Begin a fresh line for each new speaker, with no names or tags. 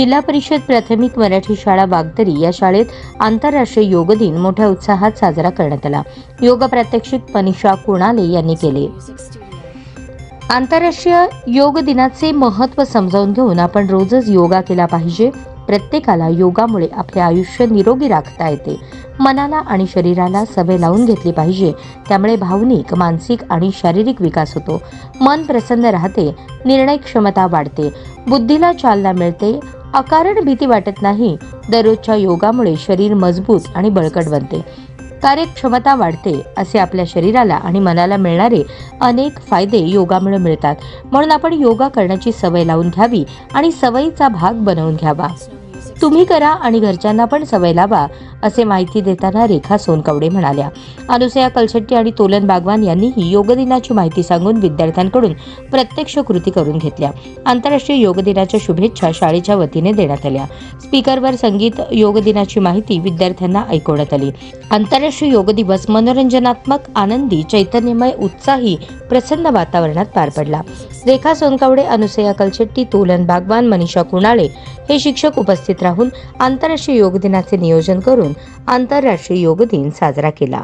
जिल्हा परिषद प्राथमिक मराठी शाळा वागदरी या शाळेत आंतरराष्ट्रीय योग दिन मोठ्या उत्साहात साजरा करण्यात आला। योग प्रात्यक्षिक मनीषा कुणाले यांनी केले। आंतरराष्ट्रीय योग दिनाचे महत्त्व समजावून घेऊन आपण रोजच योगा केला पाहिजे। प्रत्येकाला योगामुळे आपले आयुष्य निरोगी राखता येते। मनाला आणि शरीराला सवय लावून घेतली पाहिजे, त्यामुळे भावनिक, मानसिक आणि शारीरिक विकास होतो। मन प्रसन्न राहते, निर्णय क्षमता वाढते, बुद्धीला चालना मिळते, अकारण भीती वाटत नाही। दररोजच्या योगामुळे शरीर मजबूत आणि बळकट बनते, कार्यक्षमता वाढते। असे आपल्या शरीराला आणि मनाला मिळणारे अनेक फायदे योगामुळे मिळतात। म्हणून आपण योगा करण्याची सवय लावून घ्यावी आणि सवयीचा भाग बनवून घ्यावा। तुम्ही करा आणि घरच्यांना पण सवय लावा, असे माहिती देताना रेखा सोनकवडे म्हणाल्या। अनुसया कलशेट्टी आणि तोलन बागवान यांनीही योग दिनाची माहिती सांगून विद्यार्थ्यांकडून प्रत्यक्ष कृती करून घेतल्या। आंतरराष्ट्रीय योग दिनाच्या शुभेच्छा शाळेच्या वतीने देण्यात आल्या। स्पीकरवर संगीत, योग दिनाची माहिती विद्यार्थ्यांना ऐकवण्यात आली। आंतरराष्ट्रीय योग दिवस मनोरंजनात्मक, आनंदी, चैतन्यमय, उत्साही, प्रसन्न वातावरणात पार पडला। रेखा सोनकवडे, अनुसया कलशेट्टी, तोलन बागवान, मनीषा कुणाले हे शिक्षक उपस्थित राहून आंतरराष्ट्रीय योग दिनाचे नियोजन करून आंतरराष्ट्रीय योग दिन साजरा केला।